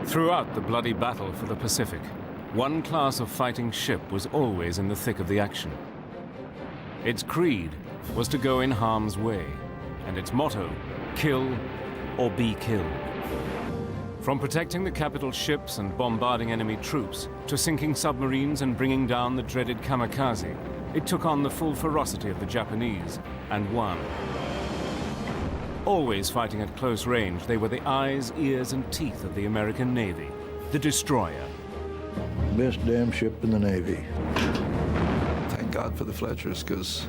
Throughout the bloody battle for the Pacific, one class of fighting ship was always in the thick of the action. Its creed was to go in harm's way, and its motto, kill or be killed. From protecting the capital ships and bombarding enemy troops, to sinking submarines and bringing down the dreaded kamikaze, it took on the full ferocity of the Japanese and won. Always fighting at close range, they were the eyes, ears, and teeth of the American Navy, the destroyer. Best damn ship in the Navy. Thank God for the Fletchers, because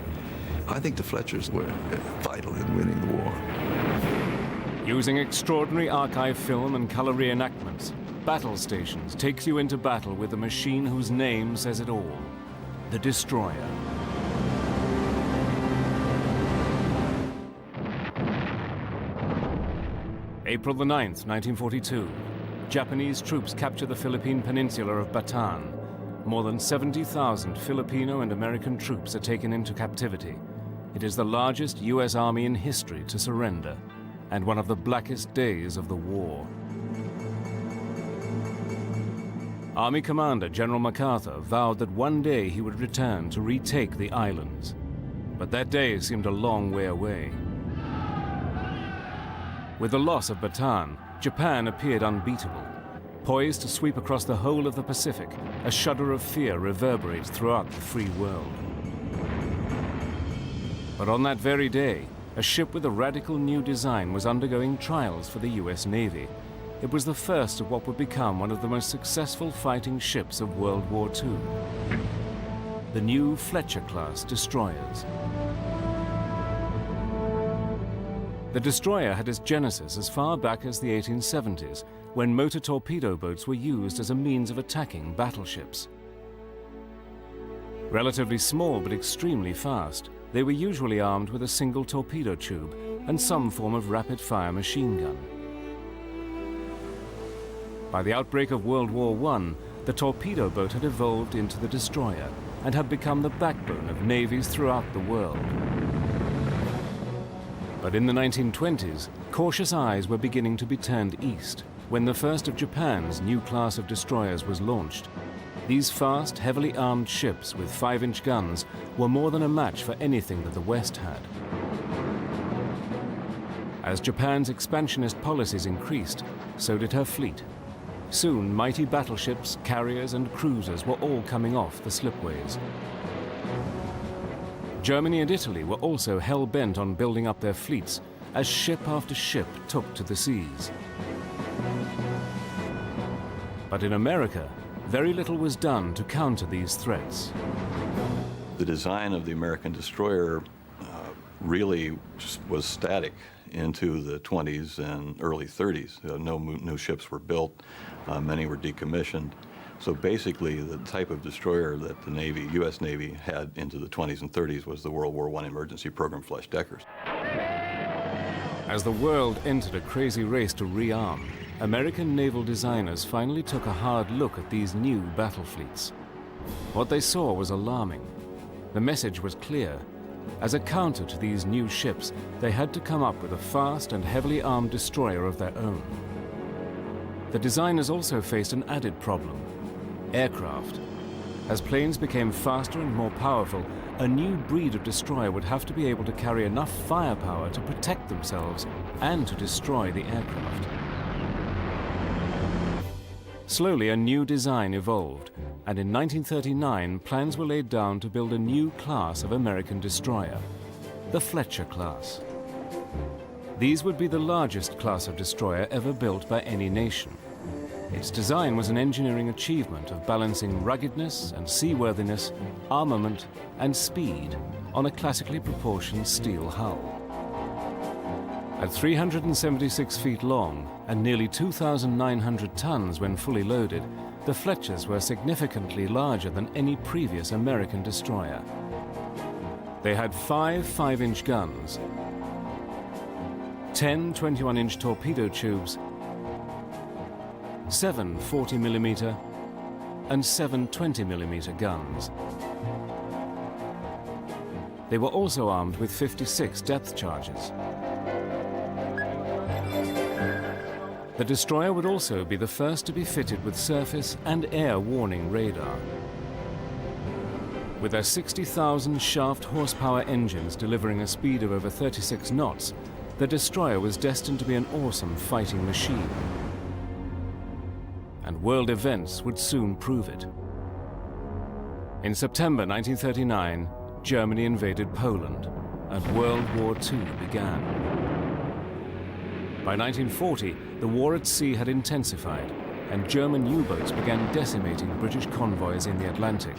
I think the Fletchers were vital in winning the war. Using extraordinary archive film and color reenactments, Battle Stations takes you into battle with a machine whose name says it all, the destroyer. April the 9th, 1942. Japanese troops capture the Philippine peninsula of Bataan. More than 70,000 Filipino and American troops are taken into captivity. It is the largest US Army in history to surrender, and one of the blackest days of the war. Army Commander General MacArthur vowed that one day he would return to retake the islands. But that day seemed a long way away. With the loss of Bataan, Japan appeared unbeatable. Poised to sweep across the whole of the Pacific, a shudder of fear reverberates throughout the free world. But on that very day, a ship with a radical new design was undergoing trials for the US Navy. It was the first of what would become one of the most successful fighting ships of World War II. The new Fletcher-class destroyers. The destroyer had its genesis as far back as the 1870s, when motor torpedo boats were used as a means of attacking battleships. Relatively small but extremely fast, they were usually armed with a single torpedo tube and some form of rapid-fire machine gun. By the outbreak of World War I, the torpedo boat had evolved into the destroyer and had become the backbone of navies throughout the world. But in the 1920s, cautious eyes were beginning to be turned east when the first of Japan's new class of destroyers was launched. These fast, heavily armed ships with 5-inch guns were more than a match for anything that the West had. As Japan's expansionist policies increased, so did her fleet. Soon, mighty battleships, carriers, and cruisers were all coming off the slipways. Germany and Italy were also hell-bent on building up their fleets as ship after ship took to the seas. But in America, very little was done to counter these threats. The design of the American destroyer really was static into the 20s and early 30s. No new ships were built, many were decommissioned. So basically, the type of destroyer that the Navy, U.S. Navy, had into the 20s and 30s was the World War I emergency program Fletch-Deckers. As the world entered a crazy race to rearm, American naval designers finally took a hard look at these new battle fleets. What they saw was alarming. The message was clear. As a counter to these new ships, they had to come up with a fast and heavily armed destroyer of their own. The designers also faced an added problem: aircraft. As planes became faster and more powerful, a new breed of destroyer would have to be able to carry enough firepower to protect themselves and to destroy the aircraft. Slowly, a new design evolved, and in 1939, plans were laid down to build a new class of American destroyer, the Fletcher class. These would be the largest class of destroyer ever built by any nation. Its design was an engineering achievement of balancing ruggedness and seaworthiness, armament and speed on a classically proportioned steel hull. At 376 feet long and nearly 2,900 tons when fully loaded, the Fletchers were significantly larger than any previous American destroyer. They had 5 5-inch guns, 10 21-inch torpedo tubes, 7 40mm and 7 20mm guns. They were also armed with 56 depth charges. The destroyer would also be the first to be fitted with surface and air warning radar. With their 60,000 shaft horsepower engines delivering a speed of over 36 knots, the destroyer was destined to be an awesome fighting machine. And world events would soon prove it. In September 1939, Germany invaded Poland, and World War II began. By 1940, the war at sea had intensified, and German U-boats began decimating British convoys in the Atlantic.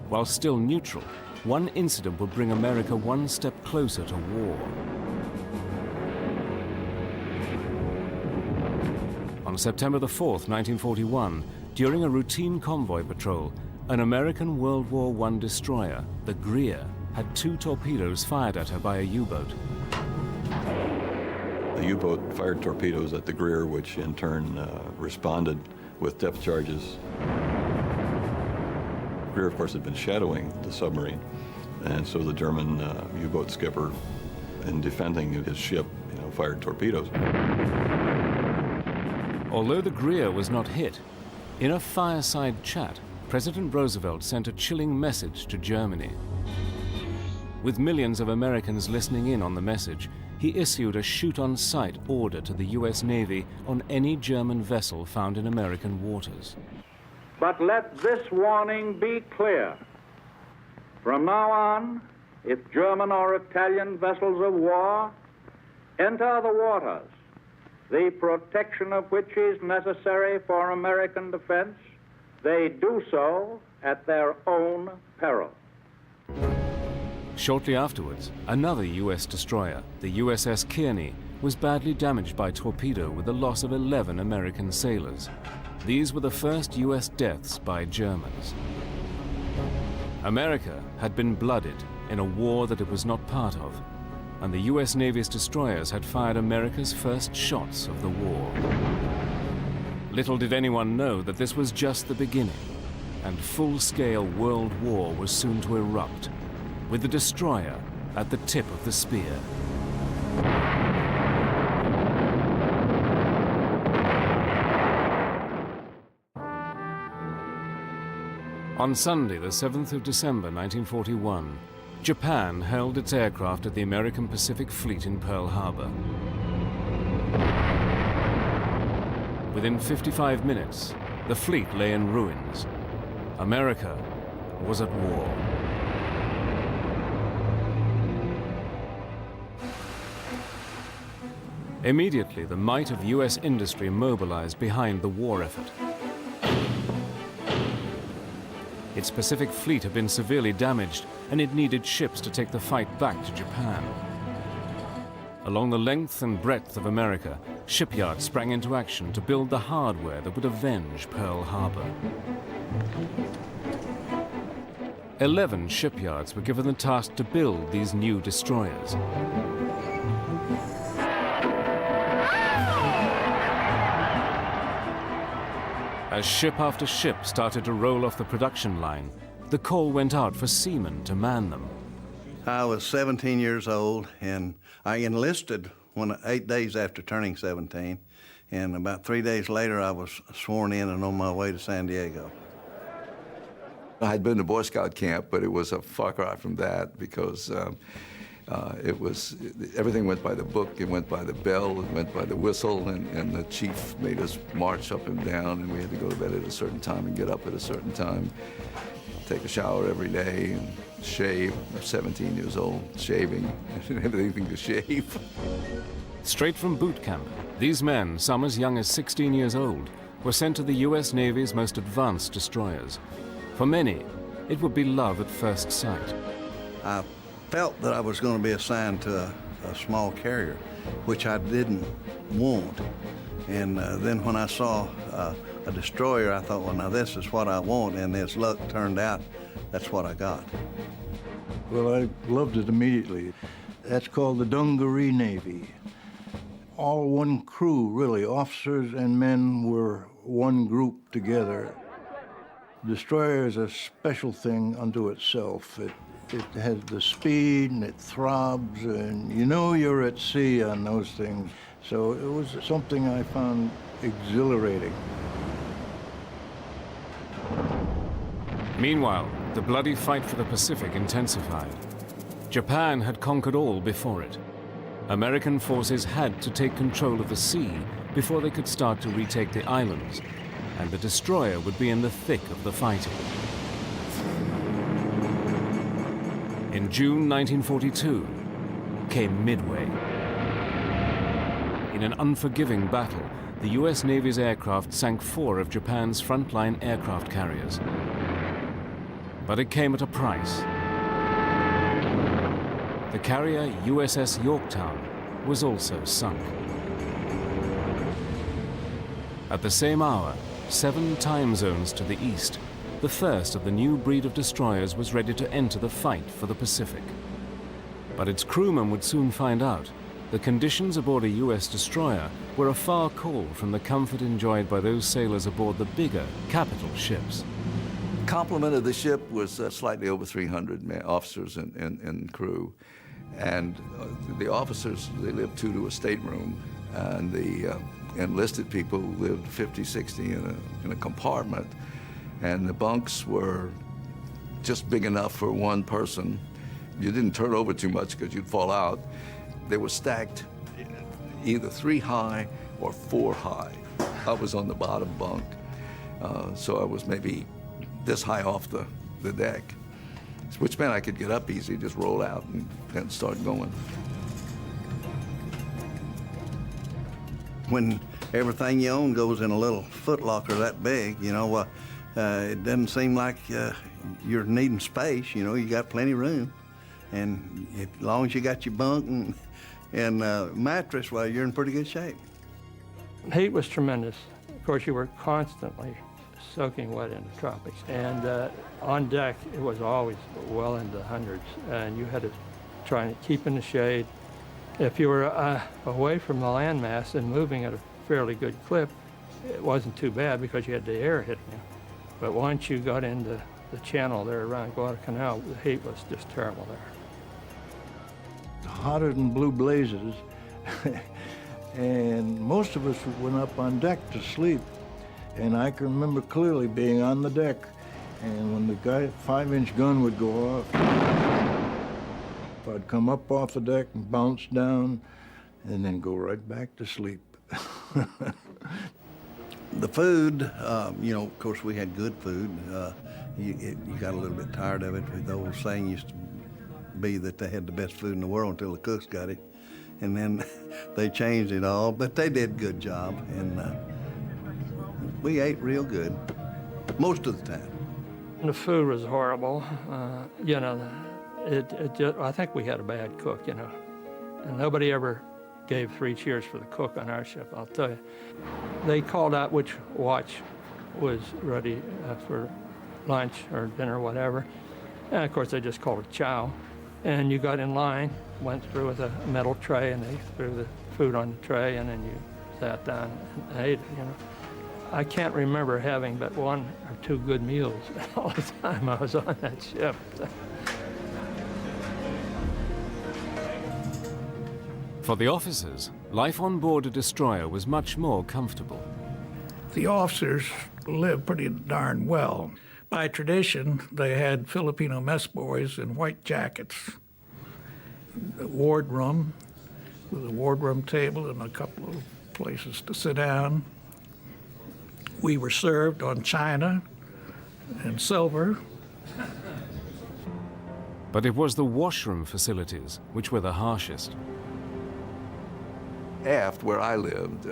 While still neutral, one incident would bring America one step closer to war. On September the 4th, 1941, during a routine convoy patrol, an American World War I destroyer, the Greer, had 2 torpedoes fired at her by a U-boat. The U-boat fired torpedoes at the Greer, which in turn responded with depth charges. Greer, of course, had been shadowing the submarine, and so the German U-boat skipper, in defending his ship, fired torpedoes. Although the Greer was not hit, in a fireside chat, President Roosevelt sent a chilling message to Germany. With millions of Americans listening in on the message, he issued a shoot-on-sight order to the U.S. Navy on any German vessel found in American waters. But let this warning be clear. From now on, if German or Italian vessels of war enter the waters, the protection of which is necessary for American defense, they do so at their own peril. Shortly afterwards, another U.S. destroyer, the USS Kearney, was badly damaged by torpedo with the loss of 11 American sailors. These were the first U.S. deaths by Germans. America had been blooded in a war that it was not part of, and the U.S. Navy's destroyers had fired America's first shots of the war. Little did anyone know that this was just the beginning, and full-scale world war was soon to erupt, with the destroyer at the tip of the spear. On Sunday, the 7th of December, 1941, Japan hurled its aircraft at the American Pacific Fleet in Pearl Harbor. Within 55 minutes, the fleet lay in ruins. America was at war. Immediately, the might of U.S. industry mobilized behind the war effort. Its Pacific Fleet had been severely damaged, and it needed ships to take the fight back to Japan. Along the length and breadth of America, shipyards sprang into action to build the hardware that would avenge Pearl Harbor. 11 shipyards were given the task to build these new destroyers. As ship after ship started to roll off the production line, the call went out for seamen to man them. I was 17 years old, and I enlisted 8 days after turning 17, and about 3 days later I was sworn in and on my way to San Diego. I'd been to Boy Scout camp, but it was a far cry from that because everything went by the book, it went by the bell, it went by the whistle, and the chief made us march up and down, and we had to go to bed at a certain time and get up at a certain time, take a shower every day, and shave. I'm 17 years old, shaving. I didn't have anything to shave. Straight from boot camp, these men, some as young as 16 years old, were sent to the U.S. Navy's most advanced destroyers. For many, it would be love at first sight. I felt that I was going to be assigned to a small carrier, which I didn't want. And then when I saw a destroyer, I thought, well, now this is what I want, and as luck turned out, that's what I got. Well, I loved it immediately. That's called the Dungaree Navy. All one crew, really. Officers and men were one group together. Destroyer is a special thing unto itself. It has the speed, and it throbs, and you know you're at sea on those things. So it was something I found exhilarating. Meanwhile, the bloody fight for the Pacific intensified. Japan had conquered all before it. American forces had to take control of the sea before they could start to retake the islands, and the destroyer would be in the thick of the fighting. In June 1942 came Midway. In an unforgiving battle, the US Navy's aircraft sank 4 of Japan's frontline aircraft carriers. But it came at a price. The carrier USS Yorktown was also sunk. At the same hour, 7 time zones to the east, the first of the new breed of destroyers was ready to enter the fight for the Pacific. But its crewmen would soon find out the conditions aboard a US destroyer were a far call from the comfort enjoyed by those sailors aboard the bigger capital ships. Complement of the ship was slightly over 300 officers and crew. And the officers, they lived 2 to a stateroom, and the enlisted people lived 50, 60 in a compartment. And the bunks were just big enough for one person. You didn't turn over too much because you'd fall out. They were stacked either 3 high or 4 high. I was on the bottom bunk, so I was maybe this high off the deck, which meant I could get up easy, just roll out and start going. When everything you own goes in a little footlocker that big, you know, it doesn't seem like you're needing space. You know, you got plenty of room. And as long as you got your bunk and mattress, well, you're in pretty good shape. Heat was tremendous. Of course, you were constantly soaking wet in the tropics. And on deck, it was always well into the hundreds. And you had to try and keep in the shade. If you were away from the landmass and moving at a fairly good clip, it wasn't too bad because you had the air hitting you. But once you got into the channel there around Guadalcanal, the heat was just terrible there. Hotter than blue blazes. And most of us went up on deck to sleep. And I can remember clearly being on the deck, and when the 5-inch gun would go off, I'd come up off the deck and bounce down, and then go right back to sleep. The food, you know, of course we had good food. You got a little bit tired of it. The old saying used to be that they had the best food in the world until the cooks got it. And then they changed it all, but they did a good job. And we ate real good, most of the time. The food was horrible. You know, I think we had a bad cook, you know. And nobody ever gave 3 cheers for the cook on our ship, I'll tell you. They called out which watch was ready for lunch or dinner or whatever. And of course, they just called it chow. And you got in line, went through with a metal tray, and they threw the food on the tray, and then you sat down and ate it, you know. I can't remember having but 1 or 2 good meals all the time I was on that ship. For the officers, life on board a destroyer was much more comfortable. The officers lived pretty darn well. By tradition, they had Filipino mess boys in white jackets. The wardroom, with a wardroom table and a couple of places to sit down. We were served on china and silver. But it was the washroom facilities which were the harshest. Aft, where I lived,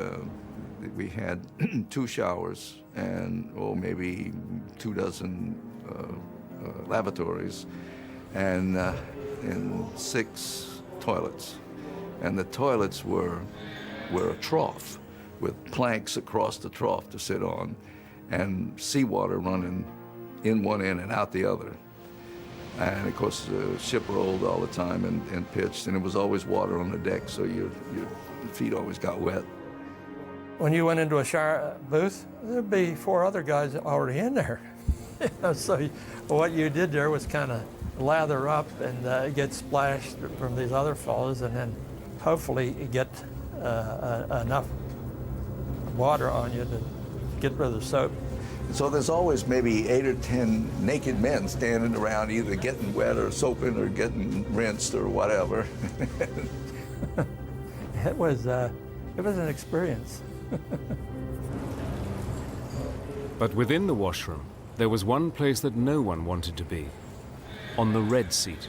we had 2 showers and maybe 2 dozen lavatories and 6 toilets. And the toilets were a trough with planks across the trough to sit on and seawater running in one end and out the other. And of course, the ship rolled all the time and pitched, and it was always water on the deck, so your feet always got wet. When you went into a shower booth, there'd be 4 other guys already in there. So what you did there was kind of lather up and get splashed from these other fellows, and then hopefully get enough water on you to get rid of the soap. So there's always maybe 8 or 10 naked men standing around either getting wet or soaping or getting rinsed or whatever. It was an experience. But within the washroom, there was one place that no one wanted to be, on the red seat.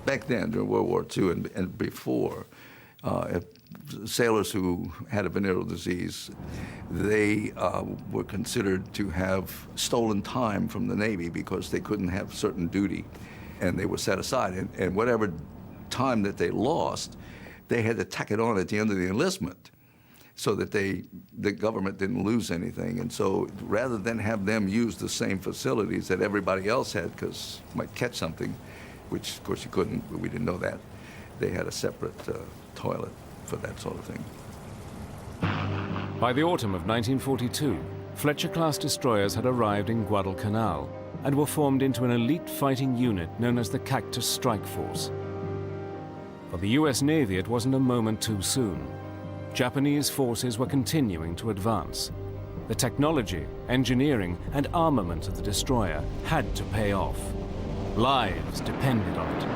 Back then, during World War II and before, sailors who had a venereal disease, they were considered to have stolen time from the Navy because they couldn't have certain duty, and they were set aside. And whatever time that they lost, they had to tack it on at the end of the enlistment so that the government didn't lose anything. And so rather than have them use the same facilities that everybody else had, because might catch something, which of course you couldn't, but we didn't know that, they had a separate toilet for that sort of thing. By the autumn of 1942, Fletcher-class destroyers had arrived in Guadalcanal and were formed into an elite fighting unit known as the Cactus Strike Force. For the US Navy, it wasn't a moment too soon. Japanese forces were continuing to advance. The technology, engineering, and armament of the destroyer had to pay off. Lives depended on it.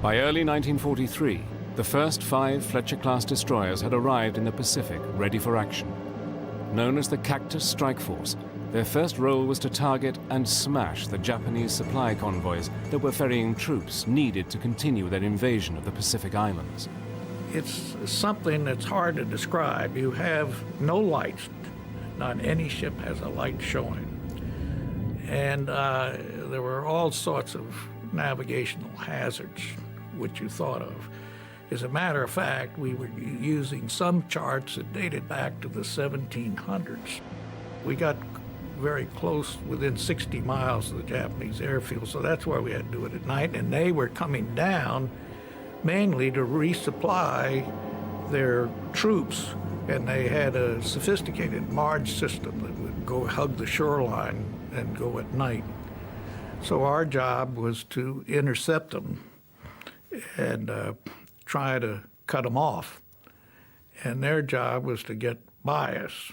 By early 1943, the first 5 Fletcher-class destroyers had arrived in the Pacific, ready for action. Known as the Cactus Strike Force, their first role was to target and smash the Japanese supply convoys that were ferrying troops needed to continue their invasion of the Pacific Islands. It's something that's hard to describe. You have no lights. Not any ship has a light showing. And there were all sorts of navigational hazards which you thought of. As a matter of fact, we were using some charts that dated back to the 1700s. We got very close, within 60 miles of the Japanese airfield, so that's why we had to do it at night. And they were coming down mainly to resupply their troops, and they had a sophisticated barge system that would go hug the shoreline and go at night. So our job was to intercept them and try to cut them off, and their job was to get by us.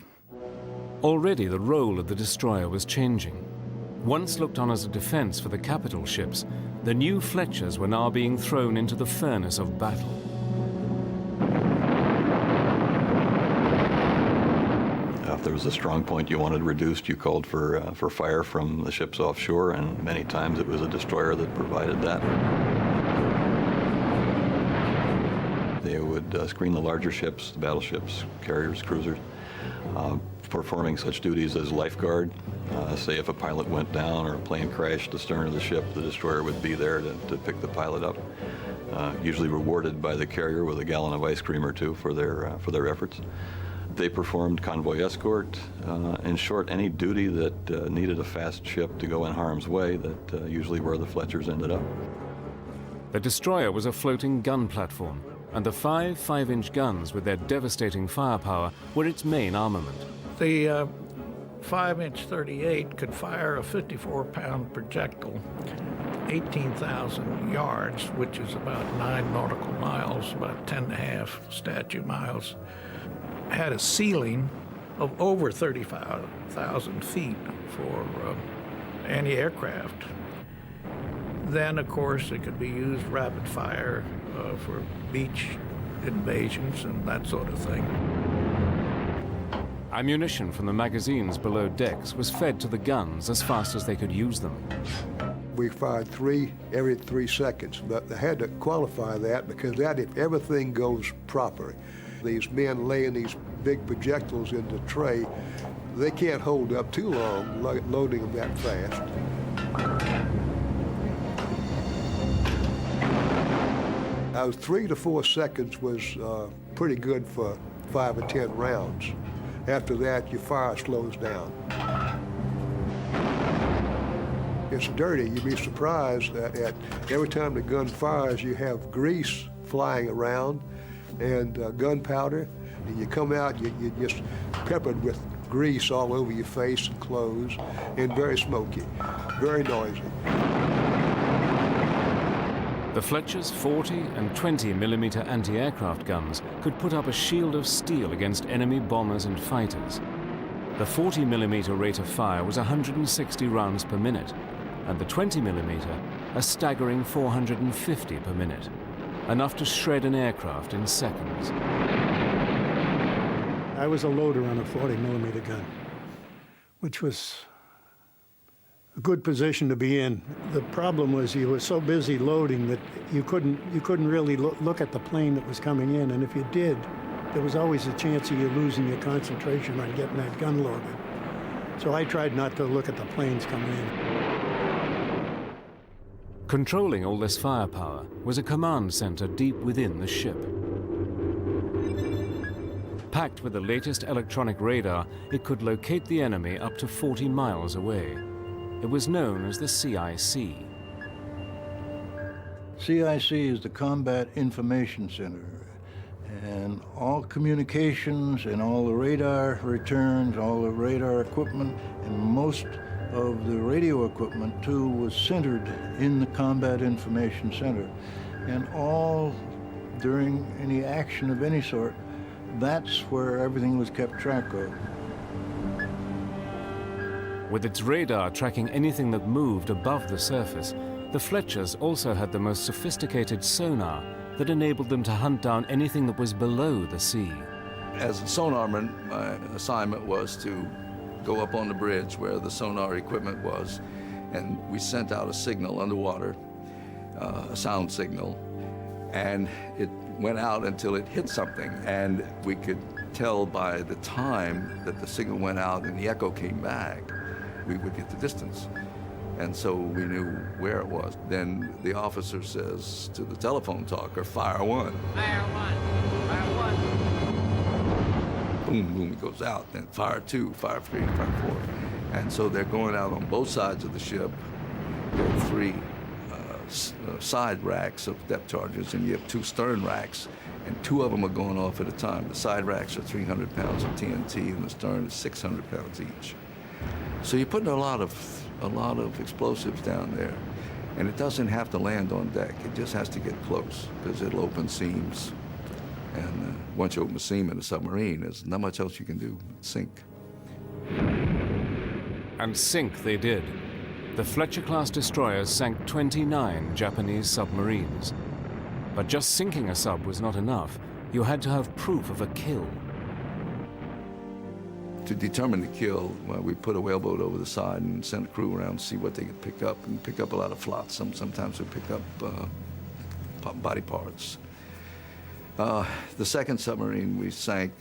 Already the role of the destroyer was changing. Once looked on as a defense for the capital ships, the new Fletchers were now being thrown into the furnace of battle. If there was a strong point you wanted reduced, you called for fire from the ships offshore, and many times it was a destroyer that provided that. They would screen the larger ships, the battleships, carriers, cruisers, performing such duties as lifeguard. Say if a pilot went down or a plane crashed astern of the ship, the destroyer would be there to pick the pilot up, usually rewarded by the carrier with a gallon of ice cream or two for their efforts. They performed convoy escort. In short, any duty that needed a fast ship to go in harm's way, that usually where the Fletchers ended up. The destroyer was a floating gun platform, and the 5 5-inch guns with their devastating firepower were its main armament. The 5-inch 38 could fire a 54-pound projectile 18,000 yards, which is about 9 nautical miles, about 10.5 statute miles. Had a ceiling of over 35,000 feet for anti-aircraft. Then, of course, it could be used rapid fire for beach invasions and that sort of thing. Ammunition from the magazines below decks was fed to the guns as fast as they could use them. We fired 3 every 3 seconds, but they had to qualify that because that if everything goes proper, these men laying these big projectiles in the tray, they can't hold up too long loading them that fast. I was 3 to 4 seconds was pretty good for 5 or 10 rounds. After that, your fire slows down. It's dirty. You'd be surprised that every time the gun fires, you have grease flying around and gunpowder. And you come out, you're just peppered with grease all over your face and clothes, and very smoky, very noisy. The Fletcher's 40 and 20 millimeter anti-aircraft guns could put up a shield of steel against enemy bombers and fighters. The 40 millimeter rate of fire was 160 rounds per minute, and the 20 millimeter a staggering 450 per minute, enough to shred an aircraft in seconds. I was a loader on a 40 millimeter gun, which was a good position to be in. The problem was you were so busy loading that you couldn't really look at the plane that was coming in, and if you did, there was always a chance of you losing your concentration on getting that gun loaded. So I tried not to look at the planes coming in. Controlling all this firepower was a command center deep within the ship. Packed with the latest electronic radar, it could locate the enemy up to 40 miles away. It was known as the CIC. CIC is the Combat Information Center, and all communications and all the radar returns, all the radar equipment, and most of the radio equipment too was centered in the Combat Information Center. And all during any action of any sort, that's where everything was kept track of. With its radar tracking anything that moved above the surface, the Fletchers also had the most sophisticated sonar that enabled them to hunt down anything that was below the sea. As a sonarman, my assignment was to go up on the bridge where the sonar equipment was, and we sent out a signal underwater, a sound signal, and it went out until it hit something, and we could tell by the time that the signal went out and the echo came back, we would get the distance. And so we knew where it was. Then the officer says to the telephone talker, "Fire one." Fire one, fire one. Boom, boom, it goes out. Then fire two, fire three, fire four. And so they're going out on both sides of the ship. There are three side racks of depth charges, and you have two stern racks, and two of them are going off at a time. The side racks are 300 pounds of TNT, and the stern is 600 pounds each. So you're putting a lot of explosives down there, and it doesn't have to land on deck. It just has to get close, because it'll open seams. And once you open a seam in a submarine, there's not much else you can do. Sink. And sink they did. The Fletcher-class destroyers sank 29 Japanese submarines. But just sinking a sub was not enough. You had to have proof of a kill. To determine the kill, well, we put a whaleboat over the side and sent a crew around to see what they could pick up, and pick up a lot of flots. Sometimes we pick up body parts. The second submarine we sank,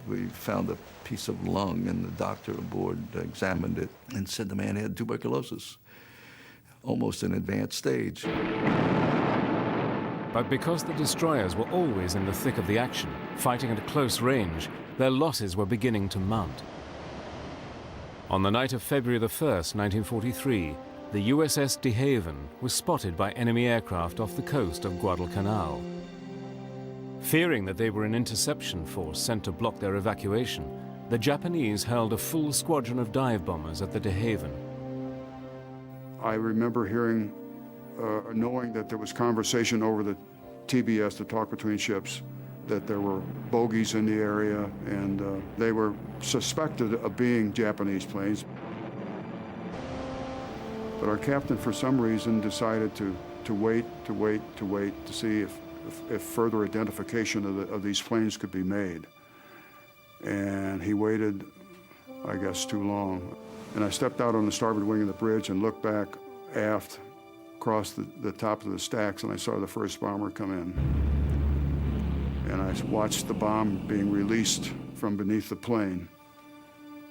we found a piece of lung, and the doctor aboard examined it and said the man had tuberculosis, almost an advanced stage. But because the destroyers were always in the thick of the action, fighting at a close range, their losses were beginning to mount. On the night of February the 1st, 1943, the USS De Haven was spotted by enemy aircraft off the coast of Guadalcanal. Fearing that they were an interception force sent to block their evacuation, the Japanese held a full squadron of dive bombers at the De Haven. I remember hearing, knowing that there was conversation over the TBS, the talk between ships, that there were bogies in the area, and they were suspected of being Japanese planes. But our captain, for some reason, decided to wait to see if further identification of these planes could be made. And he waited, I guess, too long. And I stepped out on the starboard wing of the bridge and looked back aft across the top of the stacks, and I saw the first bomber come in. And I watched the bomb being released from beneath the plane.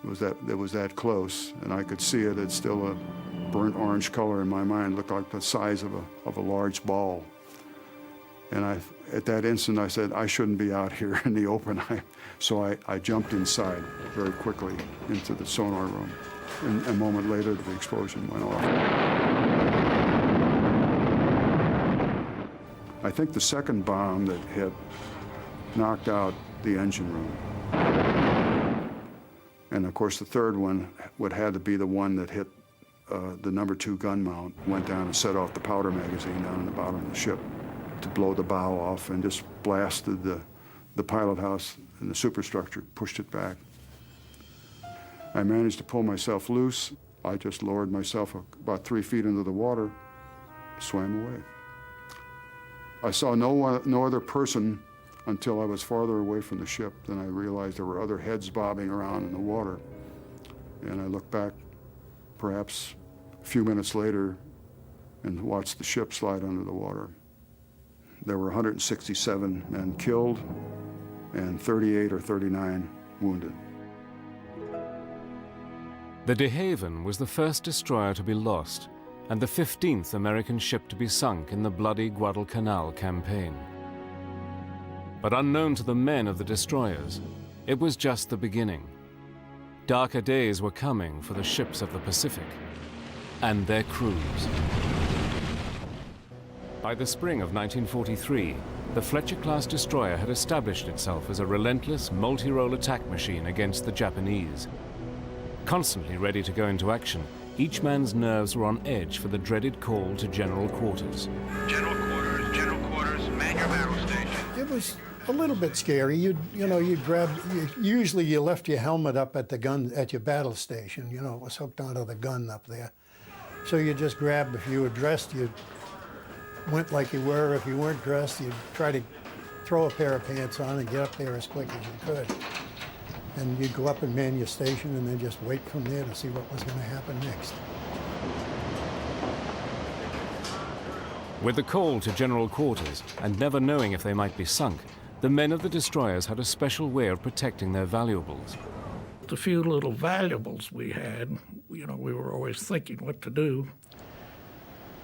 It was that close, and I could see it. It's still a burnt orange color in my mind. It looked like the size of a large ball. And at that instant, I said, I shouldn't be out here in the open. So I jumped inside very quickly into the sonar room. And a moment later, the explosion went off. I think the second bomb that hit knocked out the engine room. And of course, the third one would have to be the one that hit the #2 gun mount went down and set off the powder magazine down in the bottom of the ship to blow the bow off, and just blasted the pilot house and the superstructure, pushed it back. I managed to pull myself loose. I just lowered myself about 3 feet into the water, swam away. I saw no other person until I was farther away from the ship. Then I realized there were other heads bobbing around in the water. And I looked back perhaps a few minutes later and watched the ship slide under the water. There were 167 men killed and 38 or 39 wounded. The De Haven was the first destroyer to be lost and the 15th American ship to be sunk in the bloody Guadalcanal campaign. But unknown to the men of the destroyers, it was just the beginning. Darker days were coming for the ships of the Pacific and their crews. By the spring of 1943, the Fletcher-class destroyer had established itself as a relentless multi-role attack machine against the Japanese. Constantly ready to go into action, each man's nerves were on edge for the dreaded call to general quarters. General quarters, man your battle station. It was a little bit scary. Usually you left your helmet up at the gun, at your battle station. It was hooked onto the gun up there. So you just grabbed, if you were dressed, you went like you were. If you weren't dressed, you'd try to throw a pair of pants on and get up there as quick as you could. And you'd go up and man your station and then just wait from there to see what was going to happen next. With the call to general quarters and never knowing if they might be sunk, the men of the destroyers had a special way of protecting their valuables. The few little valuables we had, we were always thinking what to do.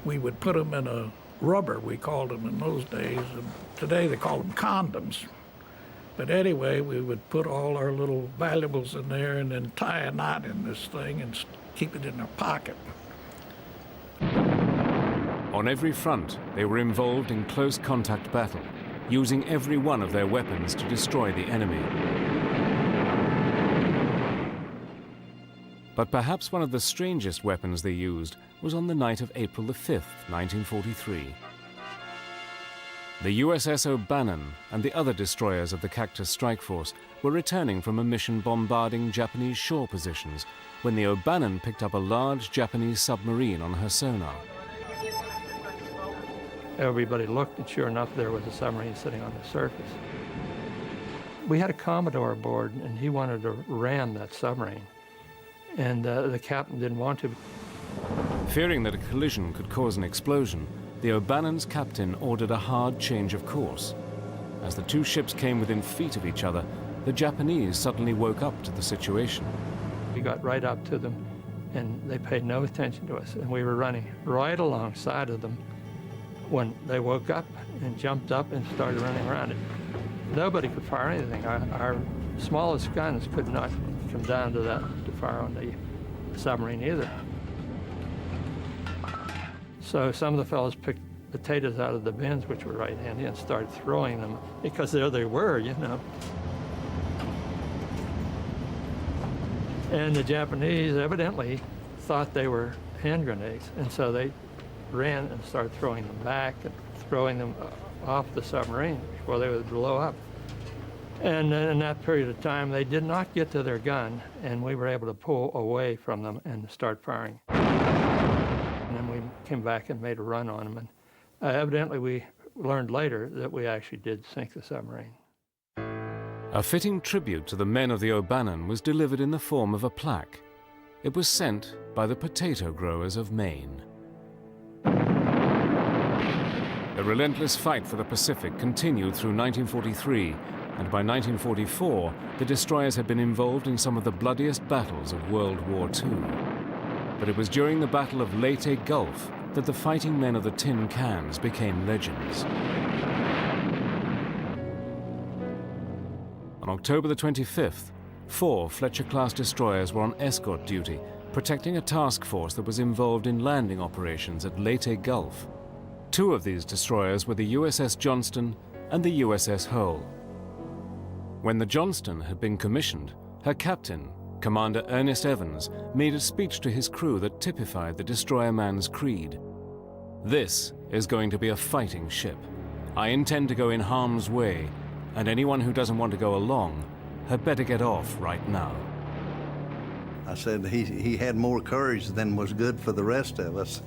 We would put them in a rubber, we called them in those days, and today they call them condoms. But anyway, we would put all our little valuables in there and then tie a knot in this thing and keep it in our pocket. On every front, they were involved in close contact battle, using every one of their weapons to destroy the enemy. But perhaps one of the strangest weapons they used was on the night of April the 5th, 1943. The USS O'Bannon and the other destroyers of the Cactus Strike Force were returning from a mission bombarding Japanese shore positions when the O'Bannon picked up a large Japanese submarine on her sonar. Everybody looked, and sure enough, there was a submarine sitting on the surface. We had a Commodore aboard, and he wanted to ram that submarine, and the captain didn't want to. Fearing that a collision could cause an explosion, the O'Bannon's captain ordered a hard change of course. As the two ships came within feet of each other, the Japanese suddenly woke up to the situation. We got right up to them, and they paid no attention to us, and we were running right alongside of them when they woke up and jumped up and started running around it. Nobody could fire anything. Our smallest guns could not come down to that to fire on the submarine either. So some of the fellows picked potatoes out of the bins, which were right handy, and started throwing them, because there they were, And the Japanese evidently thought they were hand grenades, and so they ran and started throwing them back and throwing them off the submarine before they would blow up. And in that period of time, they did not get to their gun, and we were able to pull away from them and start firing. And then we came back and made a run on them. And evidently, we learned later that we actually did sink the submarine. A fitting tribute to the men of the O'Bannon was delivered in the form of a plaque. It was sent by the potato growers of Maine. The relentless fight for the Pacific continued through 1943, and by 1944, the destroyers had been involved in some of the bloodiest battles of World War II. But it was during the Battle of Leyte Gulf that the fighting men of the tin cans became legends. On October the 25th, 4 Fletcher-class destroyers were on escort duty, protecting a task force that was involved in landing operations at Leyte Gulf. 2 of these destroyers were the USS Johnston and the USS Hull. When the Johnston had been commissioned, her captain, Commander Ernest Evans made a speech to his crew that typified the destroyer man's creed. "This is going to be a fighting ship. I intend to go in harm's way, and anyone who doesn't want to go along had better get off right now." I said he had more courage than was good for the rest of us.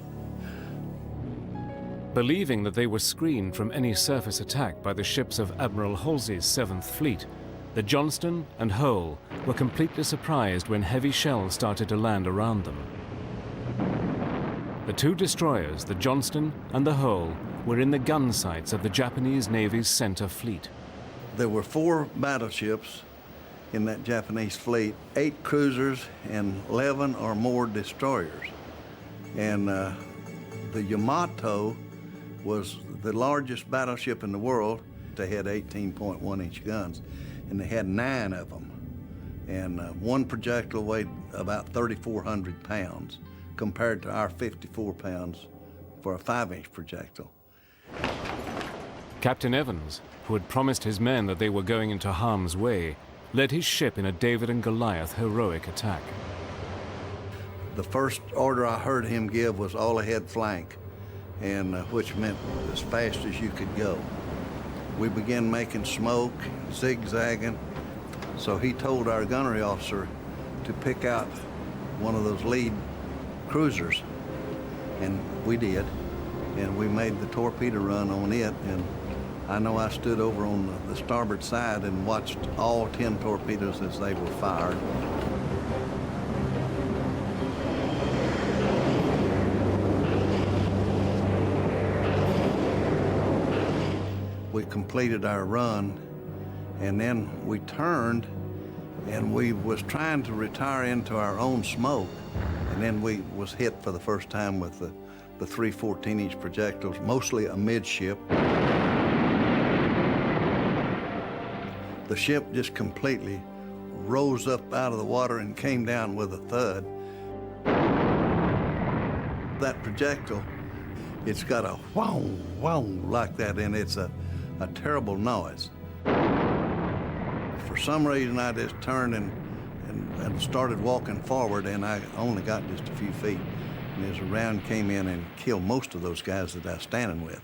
Believing that they were screened from any surface attack by the ships of Admiral Halsey's 7th Fleet, the Johnston and Hull were completely surprised when heavy shells started to land around them. The two destroyers, the Johnston and the Hull, were in the gun sights of the Japanese Navy's center fleet. There were 4 battleships in that Japanese fleet, 8 cruisers and 11 or more destroyers. And the Yamato was the largest battleship in the world. They had 18.1-inch guns, and they had 9 of them. And one projectile weighed about 3,400 pounds compared to our 54 pounds for a 5-inch projectile. Captain Evans, who had promised his men that they were going into harm's way, led his ship in a David and Goliath heroic attack. The first order I heard him give was all ahead flank, and which meant as fast as you could go. We began making smoke, zigzagging, so he told our gunnery officer to pick out one of those lead cruisers, and we did, and we made the torpedo run on it, and I know I stood over on the starboard side and watched all 10 torpedoes as they were fired. We completed our run, and then we turned, and we was trying to retire into our own smoke, and then we was hit for the first time with the 3 14-inch projectiles, mostly amidship. The ship just completely rose up out of the water and came down with a thud. That projectile, it's got a wow, wow like that, and it's a terrible noise. For some reason, I just turned and started walking forward, and I only got just a few feet. And as a round came in and killed most of those guys that I was standing with.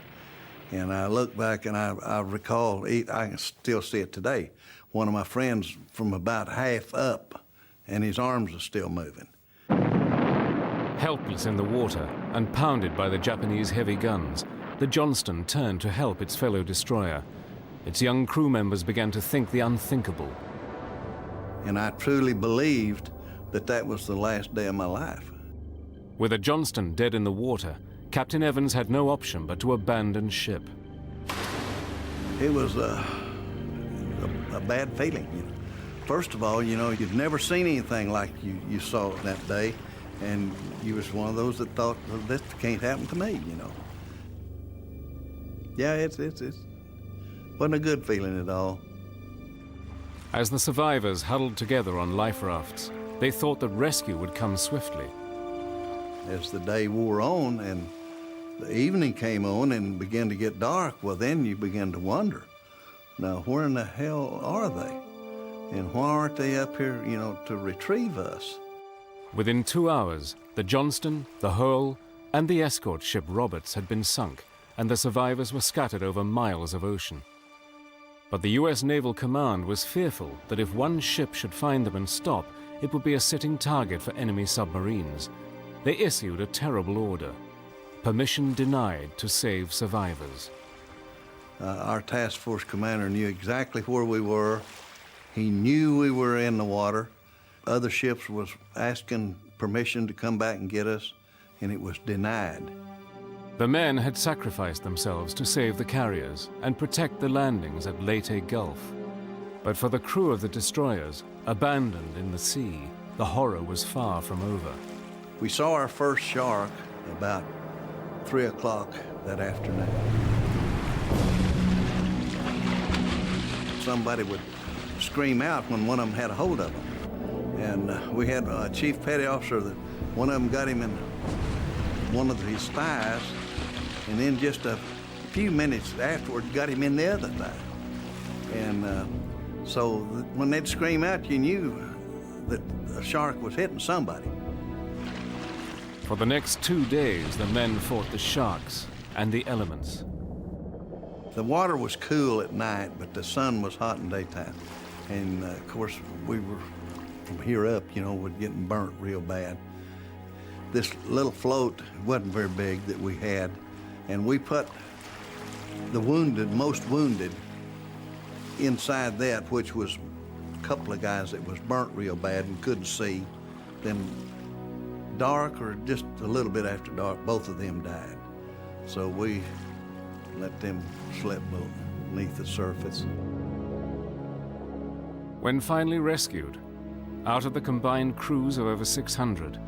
And I look back and I recall, I can still see it today, one of my friends from about half up, and his arms are still moving. Helpless in the water and pounded by the Japanese heavy guns, the Johnston turned to help its fellow destroyer. Its young crew members began to think the unthinkable. And I truly believed that that was the last day of my life. With a Johnston dead in the water, Captain Evans had no option but to abandon ship. It was a bad feeling. You know. First of all, you've never seen anything like you saw that day, and you was one of those that thought, well, this can't happen to me, Yeah, it wasn't a good feeling at all. As the survivors huddled together on life rafts, they thought that rescue would come swiftly. As the day wore on and the evening came on and began to get dark, well, then you begin to wonder, now, where in the hell are they? And why aren't they up here, to retrieve us? Within 2 hours, the Johnston, the Hull, and the escort ship Roberts had been sunk, and the survivors were scattered over miles of ocean. But the U.S. Naval Command was fearful that if one ship should find them and stop, it would be a sitting target for enemy submarines. They issued a terrible order: permission denied to save survivors. Our task force commander knew exactly where we were. He knew we were in the water. Other ships was asking permission to come back and get us, and it was denied. The men had sacrificed themselves to save the carriers and protect the landings at Leyte Gulf. But for the crew of the destroyers, abandoned in the sea, the horror was far from over. We saw our first shark about 3 o'clock that afternoon. Somebody would scream out when one of them had a hold of them. And we had a chief petty officer that one of them got him in one of his thighs, and then just a few minutes afterward got him in the other thigh. And so when they'd scream out, you knew that a shark was hitting somebody. For the next 2 days, the men fought the sharks and the elements. The water was cool at night, but the sun was hot in daytime. And of course, we were from here up, you know, we're getting burnt real bad. This little float wasn't very big that we had, and we put the wounded, most wounded, inside that, which was a couple of guys that was burnt real bad and couldn't see. Then dark or just a little bit after dark, both of them died. So we let them slip beneath the surface. When finally rescued, out of the combined crews of over 600,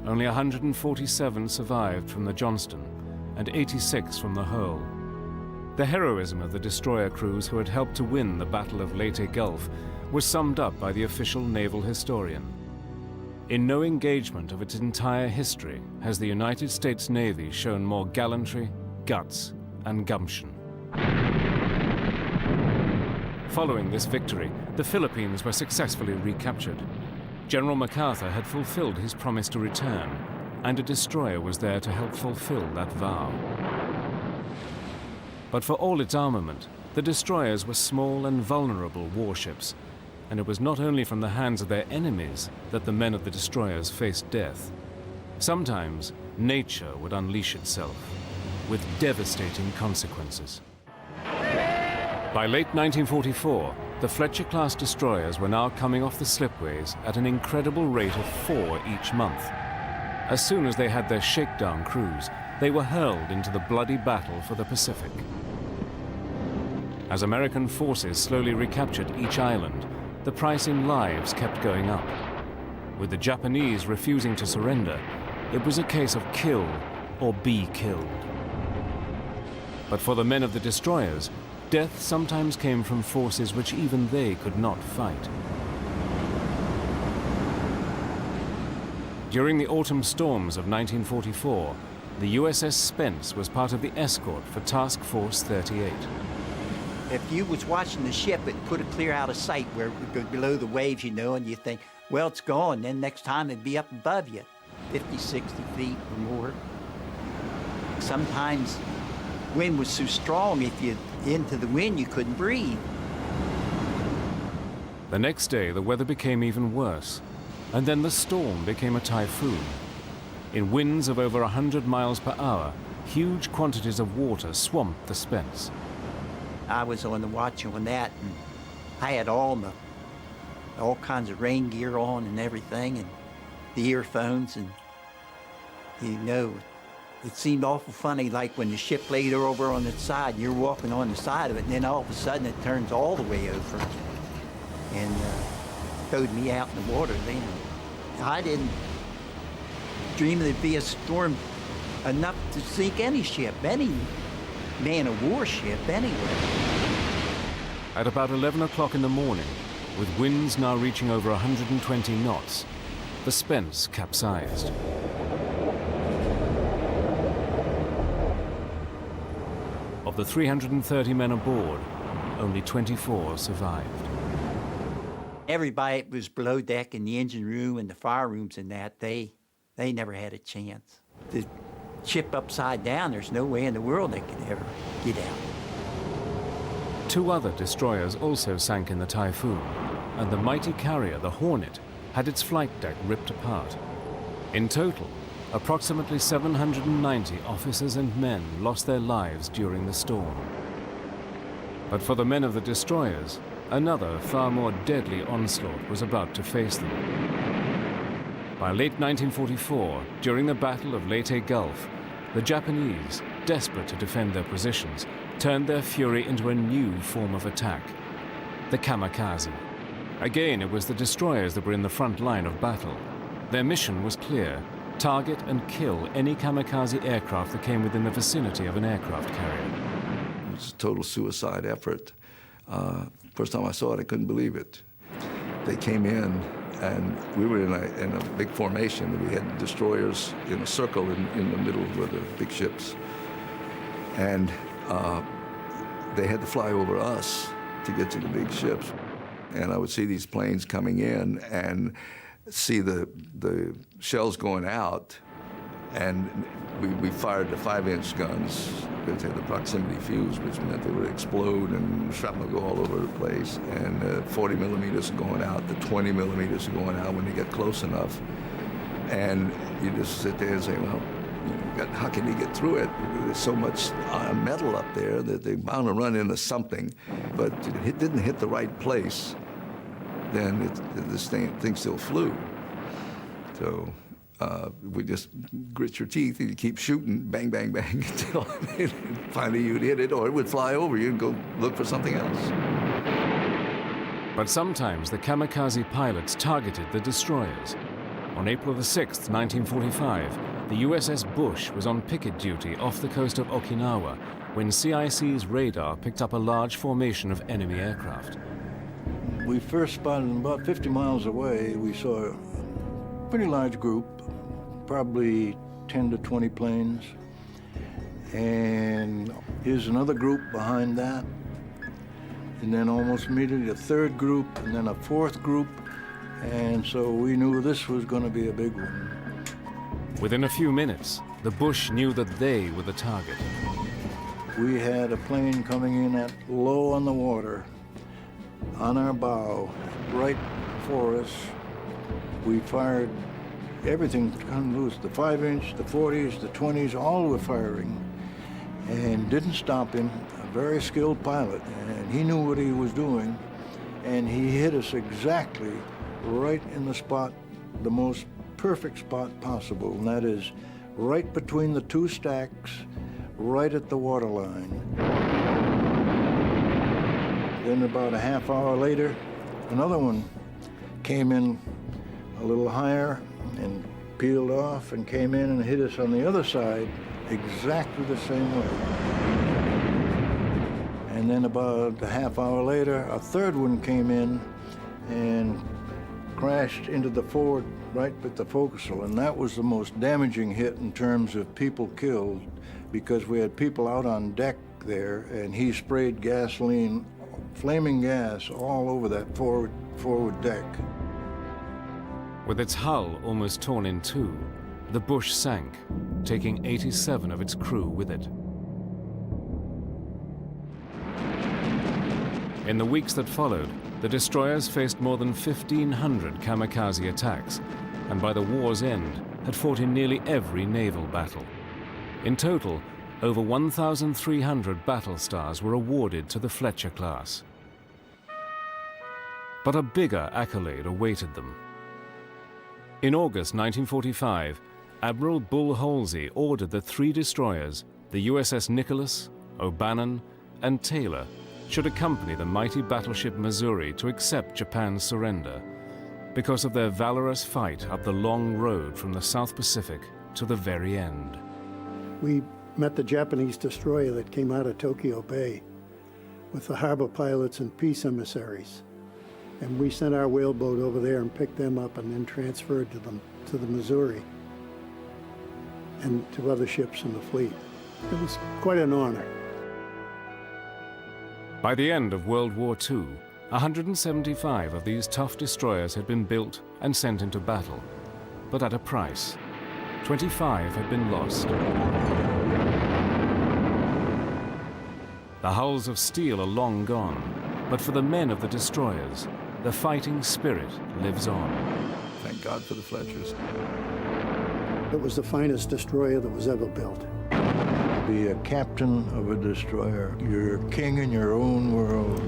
only 147 survived from the Johnston and 86 from the Hull. The heroism of the destroyer crews who had helped to win the Battle of Leyte Gulf was summed up by the official naval historian. In no engagement of its entire history has the United States Navy shown more gallantry, guts, and gumption. Following this victory, the Philippines were successfully recaptured. General MacArthur had fulfilled his promise to return, and a destroyer was there to help fulfill that vow. But for all its armament, the destroyers were small and vulnerable warships, and it was not only from the hands of their enemies that the men of the destroyers faced death. Sometimes, nature would unleash itself, with devastating consequences. By late 1944, the Fletcher-class destroyers were now coming off the slipways at an incredible rate of 4 each month. As soon as they had their shakedown cruise, they were hurled into the bloody battle for the Pacific. As American forces slowly recaptured each island, the price in lives kept going up. With the Japanese refusing to surrender, it was a case of kill or be killed. But for the men of the destroyers, death sometimes came from forces which even they could not fight. During the autumn storms of 1944, the USS Spence was part of the escort for Task Force 38. If you was watching the ship, it put it clear out of sight where it would go below the waves, you know, and you think, well, it's gone. Then next time it'd be up above you, 50, 60 feet or more. Sometimes wind was so strong, if you into the wind, you couldn't breathe. The next day, the weather became even worse, and then the storm became a typhoon. In winds of over 100 miles per hour, huge quantities of water swamped the Spence. I was on the watch on that, and I had all kinds of rain gear on and everything, and the earphones, and you know, it seemed awful funny, like when the ship laid over on its side, and you're walking on the side of it, and then all of a sudden it turns all the way over and throwed me out in the water then. I didn't dream there'd be a storm enough to sink any ship, any man-of-war ship, anywhere. At about 11 o'clock in the morning, with winds now reaching over 120 knots, the Spence capsized. Of the 330 men aboard, only 24 survived. Everybody that was below deck in the engine room and the fire rooms and that, they never had a chance. The ship upside down, there's no way in the world they could ever get out. 2 other destroyers also sank in the typhoon, and the mighty carrier, the Hornet, had its flight deck ripped apart. In total, approximately 790 officers and men lost their lives during the storm. But for the men of the destroyers, another, far more deadly onslaught was about to face them. By late 1944, during the Battle of Leyte Gulf, the Japanese, desperate to defend their positions, turned their fury into a new form of attack, the kamikaze. Again, it was the destroyers that were in the front line of battle. Their mission was clear: target and kill any kamikaze aircraft that came within the vicinity of an aircraft carrier. It was a total suicide effort. First time I saw it, I couldn't believe it. They came in, and we were in a big formation. We had destroyers in a circle in the middle were the big ships. And they had to fly over us to get to the big ships. And I would see these planes coming in, and see the shells going out, and we fired the 5-inch guns. They had the proximity fuse, which meant they would explode and shrapnel go all over the place. And 40 millimeters are going out, the 20 millimeters are going out when they get close enough. And you just sit there and say, well, how can you get through it? There's so much metal up there that they're bound to run into something. But it didn't hit the right place, then this thing still flew. So we just grit your teeth and you keep shooting, bang, bang, bang, until finally you'd hit it, or it would fly over you and go look for something else. But sometimes the kamikaze pilots targeted the destroyers. On April the 6th, 1945, the USS Bush was on picket duty off the coast of Okinawa when CIC's radar picked up a large formation of enemy aircraft. We first spotted them about 50 miles away. We saw a pretty large group, probably 10 to 20 planes. And here's another group behind that. And then almost immediately a third group, and then a fourth group. And so we knew this was going to be a big one. Within a few minutes, the Bush knew that they were the target. We had a plane coming in at low on the water, on our bow, right for us. We fired everything come loose, the 5-inch, the 40s, the 20s, all were firing, and didn't stop him. A very skilled pilot, and he knew what he was doing, and he hit us exactly right in the spot, the most perfect spot possible, and that is right between the two stacks, right at the waterline. Then about a half hour later, another one came in a little higher and peeled off and came in and hit us on the other side exactly the same way. And then about a half hour later, a third one came in and crashed into the forward right with the forecastle, and that was the most damaging hit in terms of people killed, because we had people out on deck there, and he sprayed gasoline, flaming gas, all over that forward deck. With its hull almost torn in two, the Bush sank, taking 87 of its crew with it. In the weeks that followed, the destroyers faced more than 1,500 kamikaze attacks, and by the war's end, had fought in nearly every naval battle. In total, over 1,300 battle stars were awarded to the Fletcher class. But a bigger accolade awaited them. In August 1945, Admiral Bull Halsey ordered that 3 destroyers, the USS Nicholas, O'Bannon, and Taylor, should accompany the mighty battleship Missouri to accept Japan's surrender because of their valorous fight up the long road from the South Pacific to the very end. We met the Japanese destroyer that came out of Tokyo Bay with the harbor pilots and peace emissaries. And we sent our whaleboat over there and picked them up and then transferred them to the Missouri and to other ships in the fleet. It was quite an honor. By the end of World War II, 175 of these tough destroyers had been built and sent into battle, but at a price. 25 had been lost. The hulls of steel are long gone, but for the men of the destroyers, the fighting spirit lives on. Thank God for the Fletchers. It was the finest destroyer that was ever built. Be a captain of a destroyer. You're a king in your own world.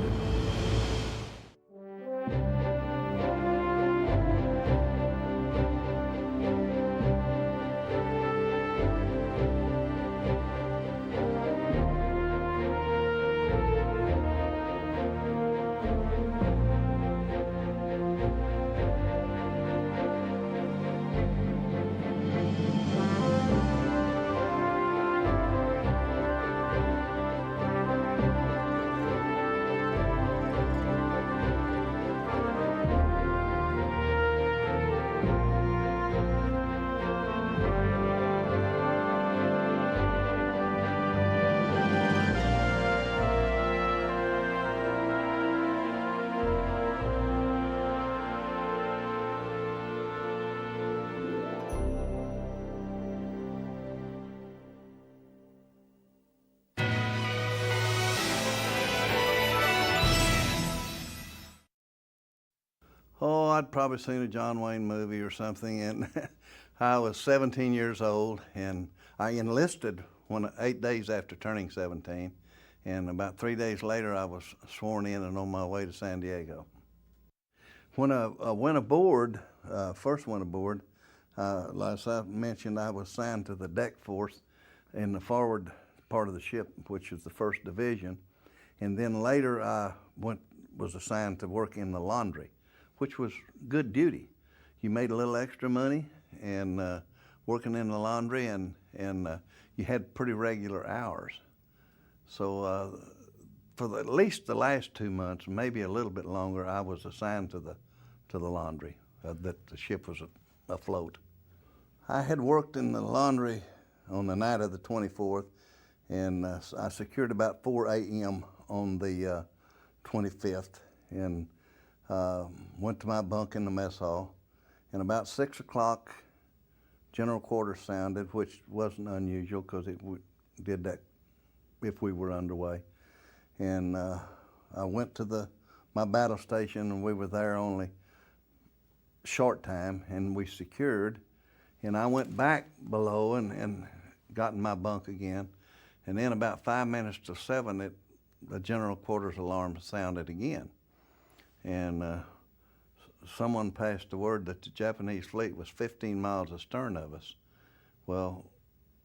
I'd probably seen a John Wayne movie or something, and I was 17 years old, and I enlisted 8 days after turning 17, and about 3 days later I was sworn in and on my way to San Diego. When I went aboard, first went aboard, as I mentioned, I was assigned to the deck force in the forward part of the ship, which is the 1st Division, and then later I was assigned to work in the laundry, which was good duty. You made a little extra money and working in the laundry, and you had pretty regular hours. So for at least the last 2 months, maybe a little bit longer, I was assigned to the laundry, that the ship was afloat. I had worked in the laundry on the night of the 24th, and I secured about 4 a.m. on the 25th, and went to my bunk in the mess hall, and about 6 o'clock, general quarters sounded, which wasn't unusual because we did that if we were underway. And I went to my battle station, and we were there only a short time, and we secured. And I went back below and got in my bunk again. And then about 5 minutes to 7, the general quarters alarm sounded again. And someone passed the word that the Japanese fleet was 15 miles astern of us. Well,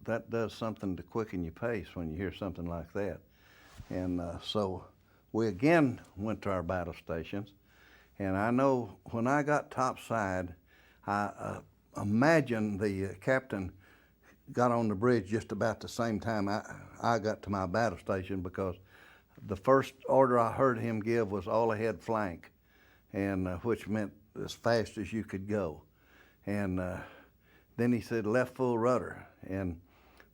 that does something to quicken your pace when you hear something like that. And so we again went to our battle stations. And I know when I got topside, I imagine the captain got on the bridge just about the same time I got to my battle station, because the first order I heard him give was all ahead flank, and which meant as fast as you could go. And then he said left full rudder, and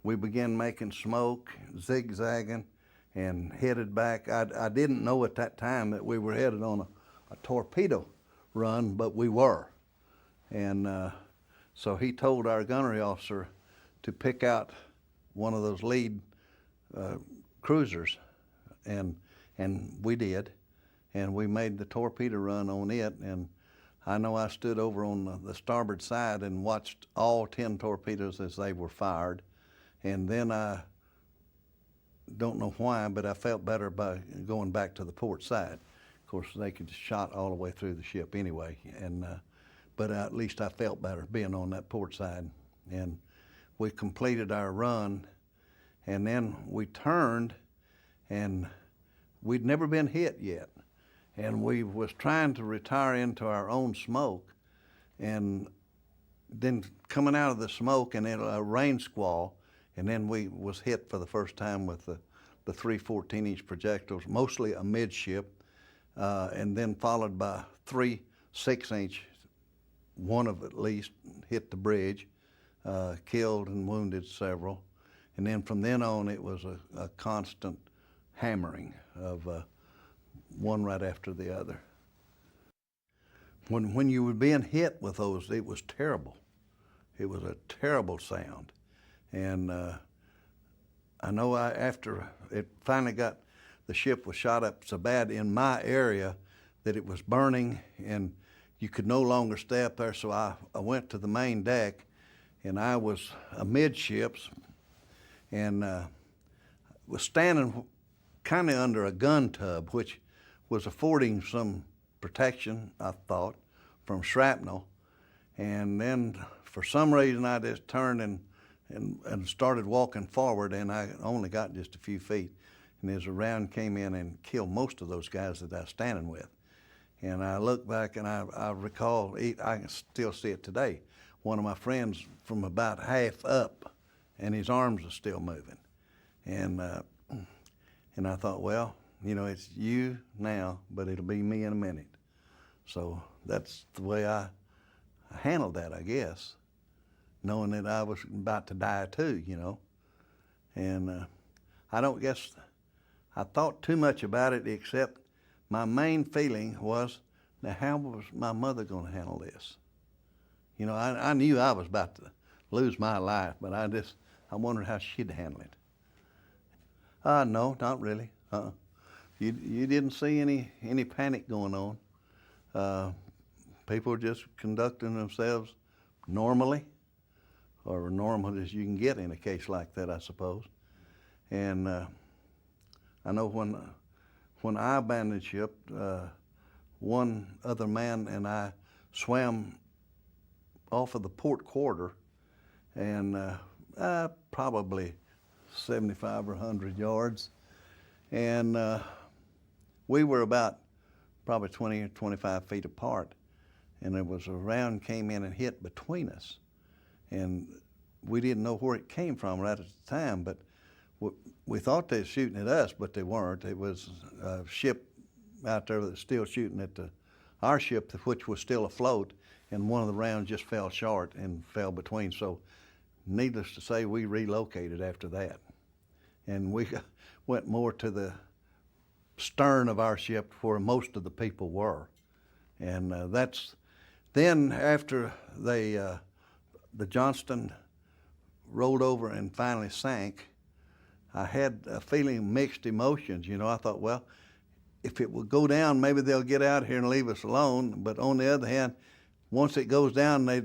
we began making smoke, zigzagging, and headed back. I didn't know at that time that we were headed on a torpedo run, but we were. And so he told our gunnery officer to pick out one of those lead cruisers, and we did, and we made the torpedo run on it. And I know I stood over on the starboard side and watched all 10 torpedoes as they were fired, and then I don't know why, but I felt better by going back to the port side. Of course, they could shot all the way through the ship anyway, and but at least I felt better being on that port side. And we completed our run, and then we turned, and we'd never been hit yet. And we was trying to retire into our own smoke, and then coming out of the smoke and then a rain squall, and then we was hit for the first time with the 3 14-inch projectiles, mostly amidship, and then followed by 3 6-inch, one of at least hit the bridge, killed and wounded several. And then from then on, it was a constant hammering of one right after the other. When you were being hit with those, it was terrible. It was a terrible sound. And I know after it finally the ship was shot up so bad in my area that it was burning, and you could no longer stay up there, so I went to the main deck, and I was amidships, and was standing kind of under a gun tub, which was affording some protection, I thought, from shrapnel. And then for some reason I just turned and started walking forward, and I only got just a few feet. And as a round came in and killed most of those guys that I was standing with. And I look back and I recall, I can still see it today, one of my friends from about half up, and his arms are still moving. And I thought, well, you know, it's you now, but it'll be me in a minute. So that's the way I handled that, I guess, knowing that I was about to die too, you know. And I don't guess I thought too much about it, except my main feeling was, now how was my mother going to handle this? You know, I knew I was about to lose my life, but I wondered how she'd handle it. No, not really. You didn't see any panic going on. people were just conducting themselves normally, or normal as you can get in a case like that, I suppose. And I know when I abandoned ship, one other man and I swam off of the port quarter, and probably 75 or 100 yards, and we were about probably 20 or 25 feet apart, and there was a round came in and hit between us, and we didn't know where it came from right at the time, but we thought they were shooting at us, but they weren't. It was a ship out there that was still shooting at our ship, which was still afloat, and one of the rounds just fell short and fell between. So needless to say, we relocated after that. And we went more to the stern of our ship where most of the people were. And then after the Johnston rolled over and finally sank, I had a feeling of mixed emotions. I thought, well, if it would go down, maybe they'll get out here and leave us alone. But on the other hand, once it goes down, they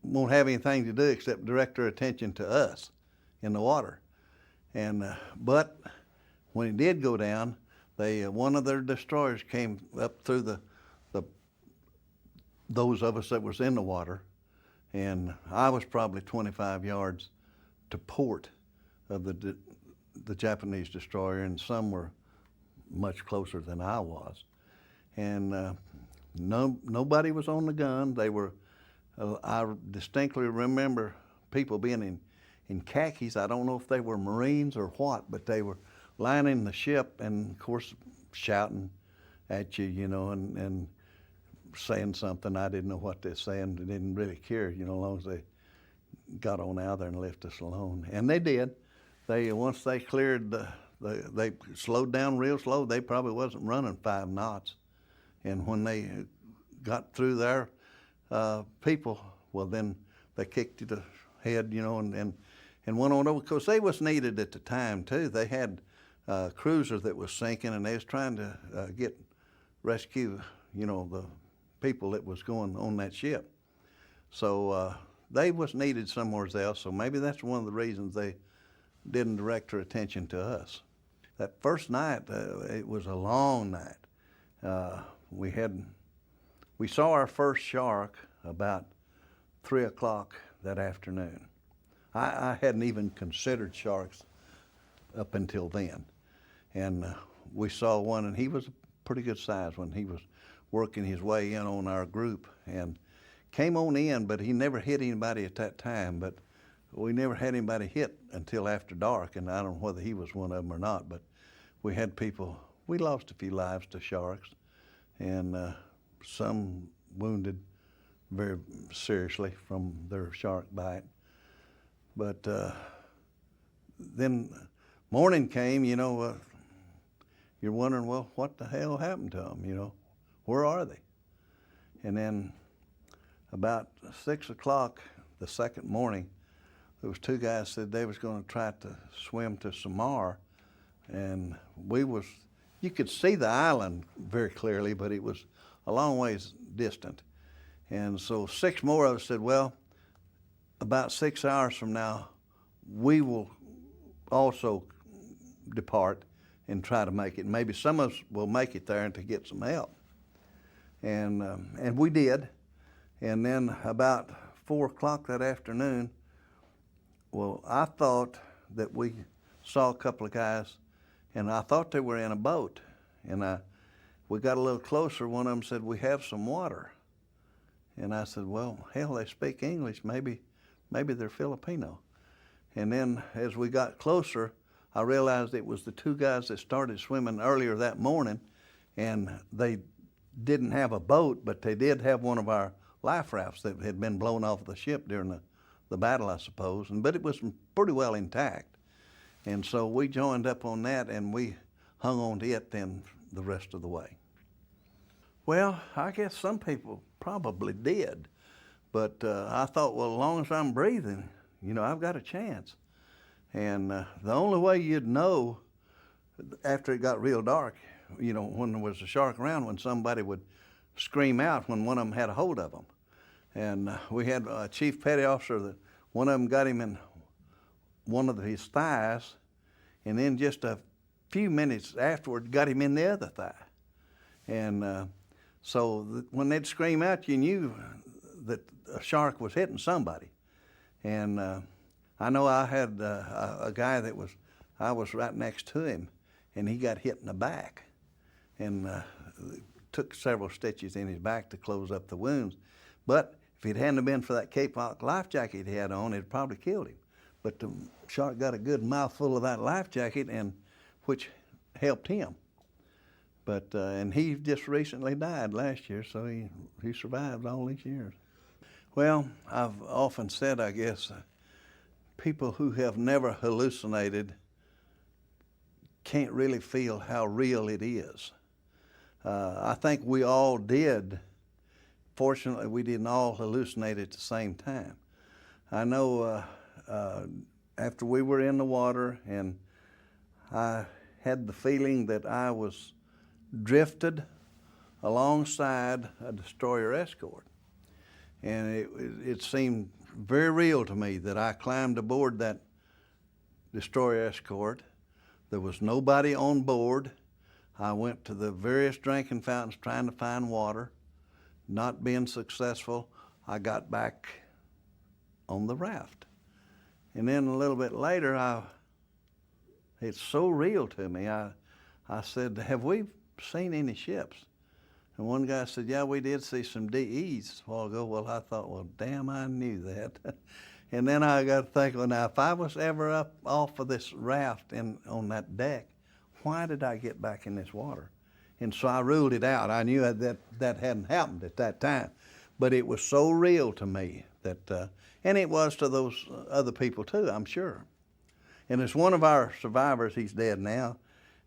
won't have anything to do except direct their attention to us in the water. And but when it did go down, one of their destroyers came up through those of us that was in the water, and I was probably 25 yards to port of the Japanese destroyer, and some were much closer than I was. And nobody was on the gun. They were, I distinctly remember people being in khakis. I don't know if they were Marines or what, but they were lining the ship and, of course, shouting at you, and saying something. I didn't know what they're saying. They didn't really care, as long as they got on out there and left us alone. And they did. Once they cleared they slowed down real slow. They probably wasn't running 5 knots. And when they got through their people, well, then they kicked it ahead, and went on over. Because they was needed at the time, too. They had a cruiser that was sinking, and they was trying to rescue, the people that was going on that ship. So they was needed somewhere else. So maybe that's one of the reasons they didn't direct their attention to us. That first night, it was a long night. We saw our first shark about 3 o'clock that afternoon. I hadn't even considered sharks up until then. And we saw one, and he was a pretty good size one. He was working his way in on our group and came on in, but he never hit anybody at that time. But we never had anybody hit until after dark, and I don't know whether he was one of them or not, but we had people, we lost a few lives to sharks, and some wounded very seriously from their shark bite. But then morning came, you're wondering, well, what the hell happened to them, Where are they? And then about 6 o'clock the second morning, there was 2 guys said they was going to try to swim to Samar, and you could see the island very clearly, but it was a long ways distant. And so 6 more of us said, well, about 6 hours from now, we will also depart and try to make it. Maybe some of us will make it there and to get some help. And we did. And then about 4 o'clock that afternoon, well, I thought that we saw a couple of guys, and I thought they were in a boat. And we got a little closer. One of them said, we have some water. And I said, well, hell, they speak English. Maybe they're Filipino. And then as we got closer, I realized it was the 2 guys that started swimming earlier that morning, and they didn't have a boat, but they did have one of our life rafts that had been blown off the ship during the battle, I suppose, but it was pretty well intact. And so we joined up on that, and we hung on to it then the rest of the way. Well, I guess some people probably did, but I thought, well, as long as I'm breathing, I've got a chance. And the only way you'd know after it got real dark, when there was a shark around, when somebody would scream out when one of them had a hold of them. And we had a chief petty officer that one of them got him in one of his thighs, and then just a few minutes afterward got him in the other thigh. And when they'd scream out, you knew that a shark was hitting somebody. And I know I had a guy I was right next to him, and he got hit in the back, and took several stitches in his back to close up the wounds. But if it hadn't been for that Cape Lock life jacket he had on, it'd probably killed him. But the shark got a good mouthful of that life jacket, and which helped him. But and he just recently died last year, so he survived all these years. Well, I've often said, I guess, people who have never hallucinated can't really feel how real it is. I think we all did. Fortunately, we didn't all hallucinate at the same time. I know after we were in the water, and I had the feeling that I was drifted alongside a destroyer escort. And it seemed very real to me that I climbed aboard that destroyer escort. There was nobody on board. I went to the various drinking fountains trying to find water. Not being successful, I got back on the raft. And then a little bit later, it's so real to me. I said, have we seen any ships? And one guy said, yeah, we did see some DEs a while ago. Well, I thought, well, damn, I knew that. And then I got to think, well, now, if I was ever up off of this raft on that deck, why did I get back in this water? And so I ruled it out. I knew that hadn't happened at that time. But it was so real to me that, and it was to those other people too, I'm sure. And as one of our survivors, he's dead now,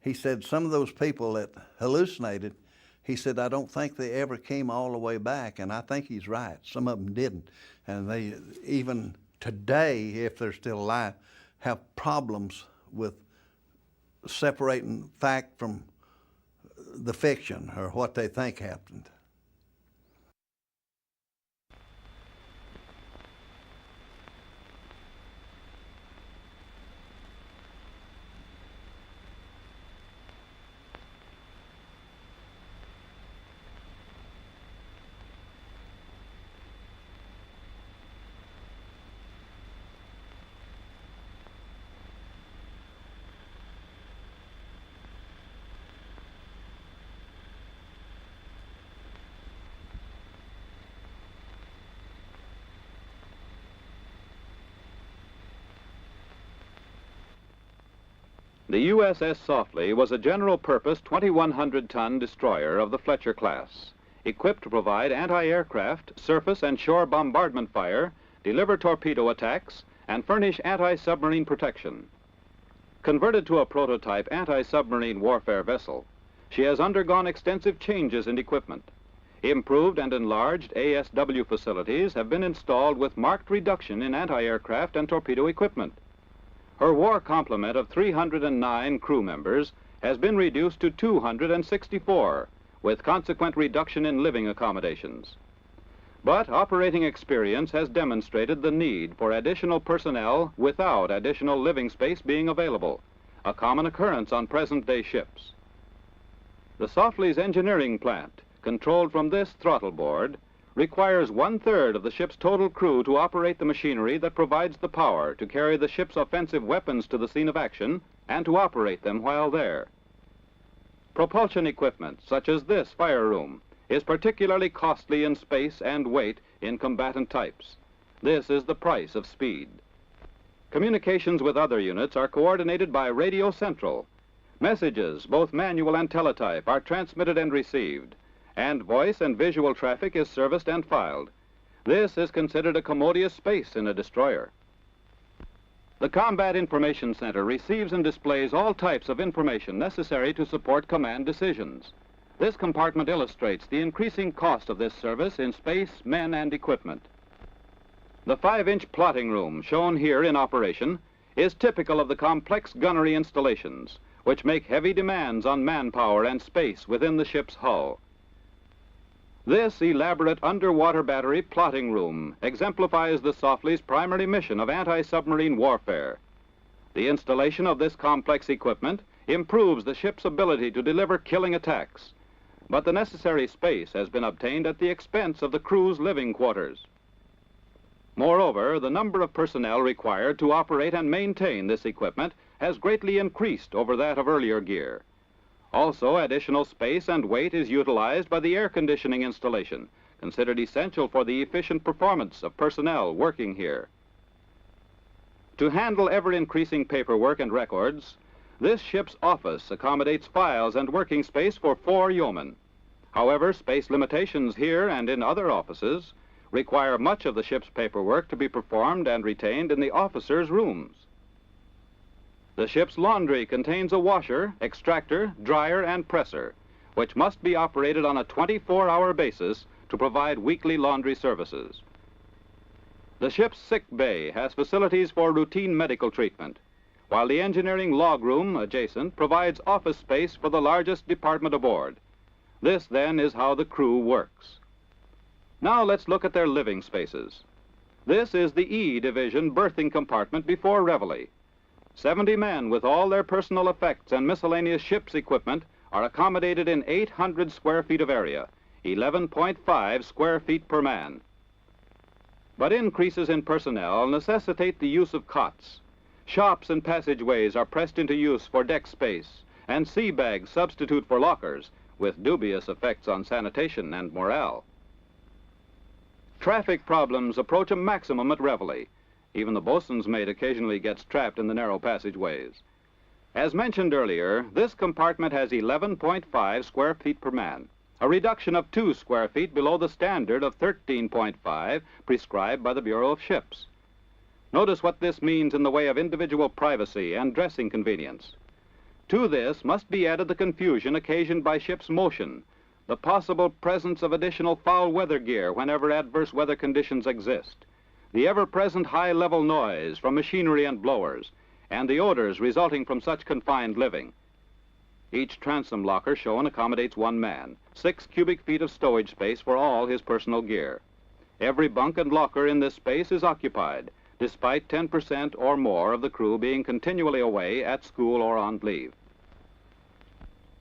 he said some of those people that hallucinated, he said, I don't think they ever came all the way back, and I think he's right. Some of them didn't. And they, even today, if they're still alive, have problems with separating fact from the fiction or what they think happened. The USS Softly was a general-purpose 2,100-ton destroyer of the Fletcher class, equipped to provide anti-aircraft, surface and shore bombardment fire, deliver torpedo attacks, and furnish anti-submarine protection. Converted to a prototype anti-submarine warfare vessel, she has undergone extensive changes in equipment. Improved and enlarged ASW facilities have been installed with marked reduction in anti-aircraft and torpedo equipment. Her war complement of 309 crew members has been reduced to 264, with consequent reduction in living accommodations. But operating experience has demonstrated the need for additional personnel without additional living space being available, a common occurrence on present-day ships. The Softly's engineering plant, controlled from this throttle board, requires 1/3 of the ship's total crew to operate the machinery that provides the power to carry the ship's offensive weapons to the scene of action and to operate them while there. Propulsion equipment, such as this fire room, is particularly costly in space and weight in combatant types. This is the price of speed. Communications with other units are coordinated by Radio Central. Messages, both manual and teletype, are transmitted and received, and voice and visual traffic is serviced and filed. This is considered a commodious space in a destroyer. The Combat Information Center receives and displays all types of information necessary to support command decisions. This compartment illustrates the increasing cost of this service in space, men, and equipment. The 5-inch plotting room, shown here in operation, is typical of the complex gunnery installations, which make heavy demands on manpower and space within the ship's hull. This elaborate underwater battery plotting room exemplifies the Softley's primary mission of anti-submarine warfare. The installation of this complex equipment improves the ship's ability to deliver killing attacks, but the necessary space has been obtained at the expense of the crew's living quarters. Moreover, the number of personnel required to operate and maintain this equipment has greatly increased over that of earlier gear. Also, additional space and weight is utilized by the air conditioning installation, considered essential for the efficient performance of personnel working here. To handle ever-increasing paperwork and records, this ship's office accommodates files and working space for 4 yeomen. However, space limitations here and in other offices require much of the ship's paperwork to be performed and retained in the officers' rooms. The ship's laundry contains a washer, extractor, dryer, and presser, which must be operated on a 24-hour basis to provide weekly laundry services. The ship's sick bay has facilities for routine medical treatment, while the engineering log room adjacent provides office space for the largest department aboard. This, then, is how the crew works. Now let's look at their living spaces. This is the E Division berthing compartment before reveille. 70 men with all their personal effects and miscellaneous ship's equipment are accommodated in 800 square feet of area, 11.5 square feet per man. But increases in personnel necessitate the use of cots. Shops and passageways are pressed into use for deck space, and sea bags substitute for lockers, with dubious effects on sanitation and morale. Traffic problems approach a maximum at reveille. Even the bosun's mate occasionally gets trapped in the narrow passageways. As mentioned earlier, this compartment has 11.5 square feet per man, a reduction of 2 square feet below the standard of 13.5 prescribed by the Bureau of Ships. Notice what this means in the way of individual privacy and dressing convenience. To this must be added the confusion occasioned by ship's motion, the possible presence of additional foul weather gear whenever adverse weather conditions exist, the ever-present high-level noise from machinery and blowers, and the odors resulting from such confined living. Each transom locker shown accommodates 1 man, 6 cubic feet of stowage space for all his personal gear. Every bunk and locker in this space is occupied, despite 10% or more of the crew being continually away at school or on leave.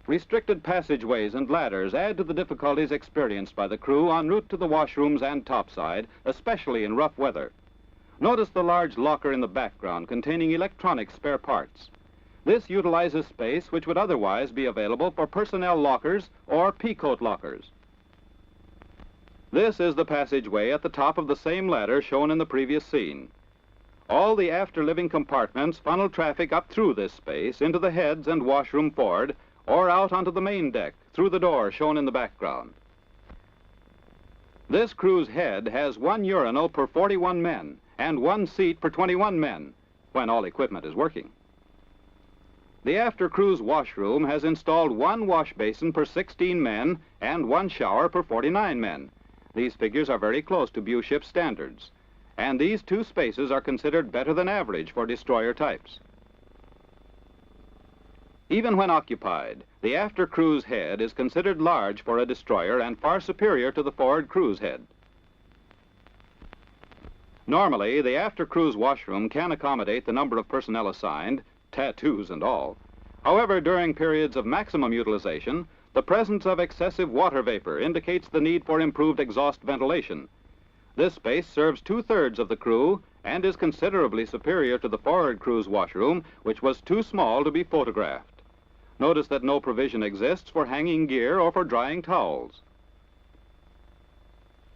Restricted passageways and ladders add to the difficulties experienced by the crew en route to the washrooms and topside, especially in rough weather. Notice the large locker in the background containing electronic spare parts. This utilizes space which would otherwise be available for personnel lockers or peacoat lockers. This is the passageway at the top of the same ladder shown in the previous scene. All the after living compartments funnel traffic up through this space into the heads and washroom forward, or out onto the main deck through the door shown in the background. This crew's head has 1 urinal per 41 men and 1 seat per 21 men when all equipment is working. The after crew's washroom has installed 1 wash basin per 16 men and 1 shower per 49 men. These figures are very close to Bew ship standards, and these 2 spaces are considered better than average for destroyer types. Even when occupied, the after crew's head is considered large for a destroyer and far superior to the forward crew's head. Normally, the after crew's washroom can accommodate the number of personnel assigned, tattoos and all. However, during periods of maximum utilization, the presence of excessive water vapor indicates the need for improved exhaust ventilation. This space serves 2/3 of the crew and is considerably superior to the forward crew's washroom, which was too small to be photographed. Notice that no provision exists for hanging gear or for drying towels.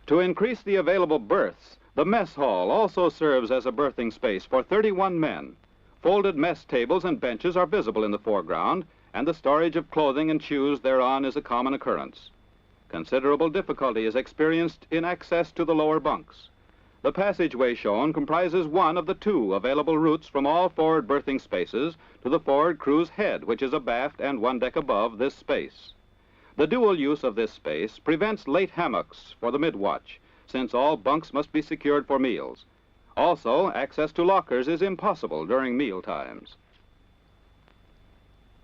To increase the available berths, the mess hall also serves as a berthing space for 31 men. Folded mess tables and benches are visible in the foreground, and the storage of clothing and shoes thereon is a common occurrence. Considerable difficulty is experienced in access to the lower bunks. The passageway shown comprises 1 of the 2 available routes from all forward berthing spaces to the forward crew's head, which is abaft and 1 deck above this space. The dual use of this space prevents late hammocks for the mid-watch, since all bunks must be secured for meals. Also, access to lockers is impossible during meal times.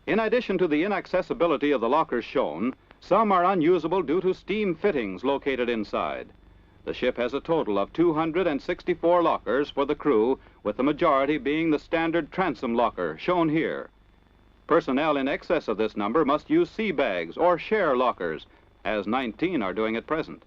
In addition to the inaccessibility of the lockers shown, Some are unusable due to steam fittings located inside. The ship has a total of 264 lockers for the crew, with the majority being the standard transom locker, shown here. Personnel in excess of this number must use sea bags or share lockers, as 19 are doing at present.